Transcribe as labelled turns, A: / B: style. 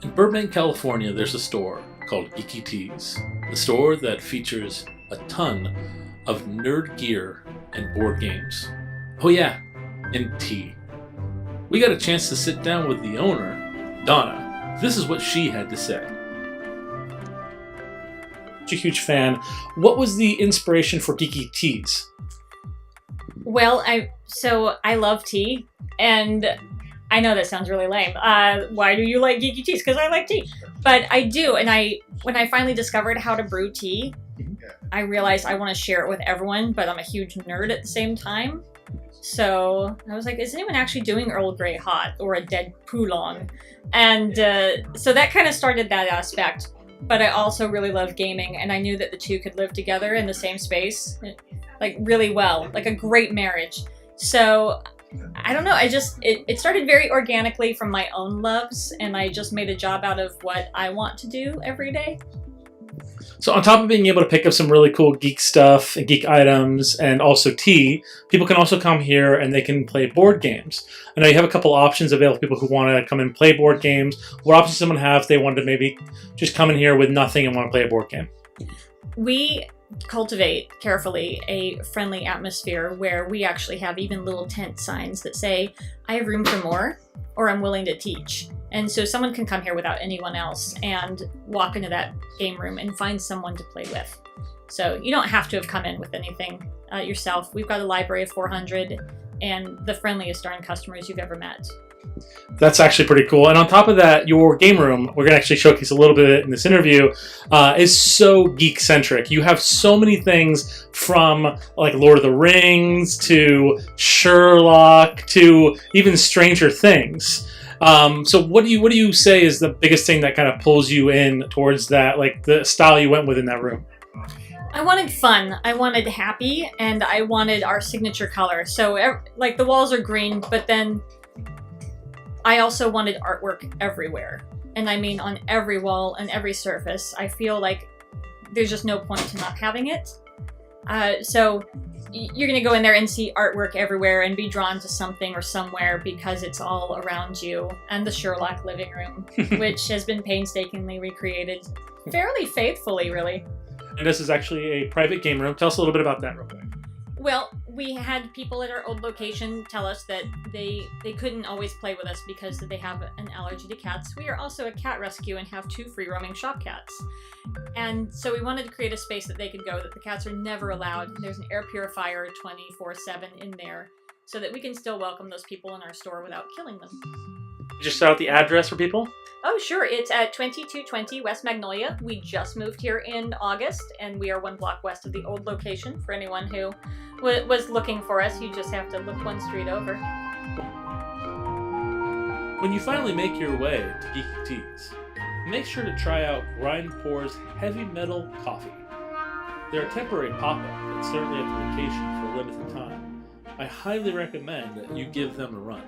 A: In Burbank, California, there's a store called Geeky Teas, a store that features a ton of nerd gear and board games. Oh yeah, and tea. We got a chance to sit down with the owner, Donna. This is what she had to say.
B: A huge fan. What was the inspiration for Geeky Teas?
C: Well, I love tea, and I know that sounds really lame. Why do you like Geeky Teas? Because I like tea. But I do, and when I finally discovered how to brew tea, I realized I want to share it with everyone, but I'm a huge nerd at the same time. So I was like, is anyone actually doing Earl Grey hot or a dead Poulong? And so that kind of started that aspect. But I also really love gaming, and I knew that the two could live together in the same space, like really well, like a great marriage. So I don't know, it started very organically from my own loves, and I just made a job out of what I want to do every day.
B: So on top of being able to pick up some really cool geek stuff and geek items and also tea, people can also come here and they can play board games. I know you have a couple options available for people who want to come and play board games. What options does someone have if they wanted to maybe just come in here with nothing and want to play a board game?
C: We cultivate carefully a friendly atmosphere where we actually have even little tent signs that say, I have room for more, or I'm willing to teach. And so someone can come here without anyone else and walk into that game room and find someone to play with. So you don't have to have come in with anything yourself. We've got a library of 400 and the friendliest darn customers you've ever met.
B: That's actually pretty cool. And on top of that, your game room, we're going to actually showcase a little bit in this interview, is so geek-centric. You have so many things from like Lord of the Rings to Sherlock to even Stranger Things. So what do you say is the biggest thing that kind of pulls you in towards that, like the style you went with in that room?
C: I wanted fun, I wanted happy, and I wanted our signature color. So like the walls are green, but then I also wanted artwork everywhere. And I mean on every wall and every surface. I feel like there's just no point to not having it. So you're going to go in there and see artwork everywhere and be drawn to something or somewhere because it's all around you. And the Sherlock living room, which has been painstakingly recreated fairly faithfully, really.
B: And this is actually a private game room. Tell us a little bit about that real quick.
C: Well, we had people at our old location tell us that they couldn't always play with us because they have an allergy to cats. We are also a cat rescue and have 2 free-roaming shop cats. And so we wanted to create a space that they could go that the cats are never allowed. There's an air purifier 24/7 in there so that we can still welcome those people in our store without killing them.
B: Just shout out the address for people.
C: Oh, sure. It's at 2220 West Magnolia. We just moved here in August, and we are 1 block west of the old location. For anyone who was looking for us, you just have to look 1 street over.
A: When you finally make your way to Geeky Teas, make sure to try out Grind Pour's Heavy Metal Coffee. They're a temporary pop-up that's certainly at the location for a limited time. I highly recommend that you give them a run.